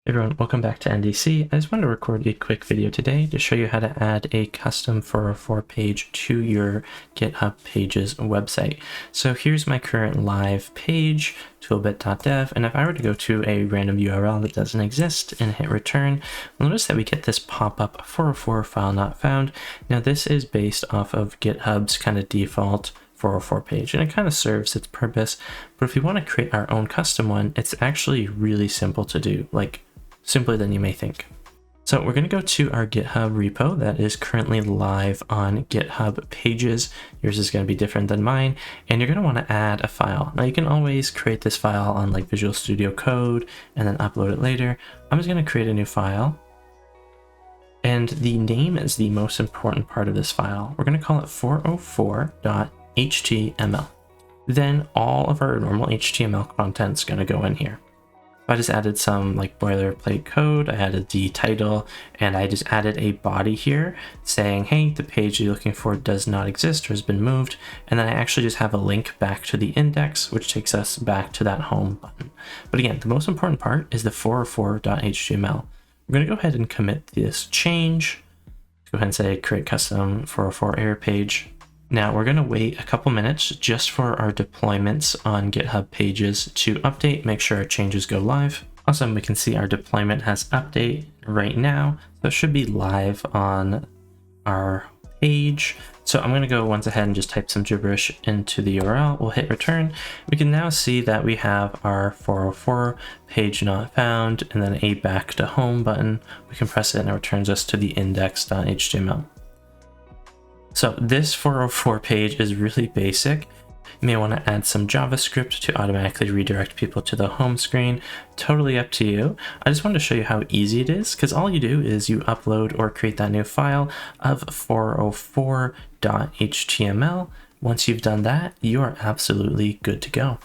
Everyone, welcome back to NDC. I just wanted to record a quick video today to show you how to add a custom 404 page to your GitHub Pages website. So here's my current live page, toolbit.dev, and if I were to go to a random URL that doesn't exist and hit return, you'll notice that we get this pop-up 404 file not found. Now this is based off of GitHub's kind of default 404 page, and it kind of serves its purpose. But if we want to create our own custom one, it's actually really simple to do, like simpler than you may think. So we're going to go to our GitHub repo that is currently live on GitHub Pages. Yours is going to be different than mine, and you're going to want to add a file. Now you can always create this file on like Visual Studio Code and then upload it later. I'm just going to create a new file, and the name is the most important part of this file. We're going to call it 404.html. Then all of our normal HTML content is going to go in here. I just added some like boilerplate code. I added the title, and I just added a body here saying, hey, the page you're looking for does not exist or has been moved. And then I actually just have a link back to the index, which takes us back to that home button. But again, the most important part is the 404.html. We're going to go ahead and commit this change. Go ahead and say create custom 404 error page. Now we're going to wait a couple minutes just for our deployments on GitHub Pages to update, make sure our changes go live. Awesome, we can see our deployment has update right now. So it should be live on our page. So I'm going to go once ahead and just type some gibberish into the URL. We'll hit return. We can now see that we have our 404 page not found and then a back to home button. We can press it and it returns us to the index.html. So this 404 page is really basic. You may want to add some JavaScript to automatically redirect people to the home screen. Totally up to you. I just wanted to show you how easy it is, because all you do is you upload or create that new file of 404.html. Once you've done that, you are absolutely good to go.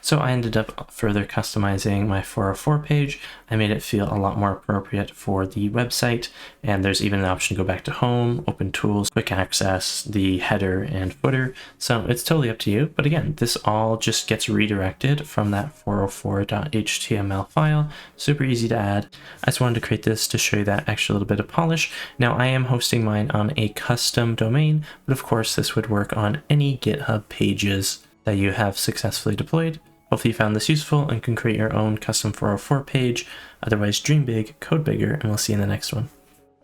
So I ended up further customizing my 404 page. I made it feel a lot more appropriate for the website, and there's even an option to go back to home, open tools, quick access, the header and footer. So it's totally up to you. But again, this all just gets redirected from that 404.html file. Super easy to add. I just wanted to create this to show you that extra little bit of polish. Now I am hosting mine on a custom domain, but of course this would work on any GitHub Pages that you have successfully deployed. Hopefully you found this useful and can create your own custom 404 page. Otherwise, dream big, code bigger, and we'll see you in the next one.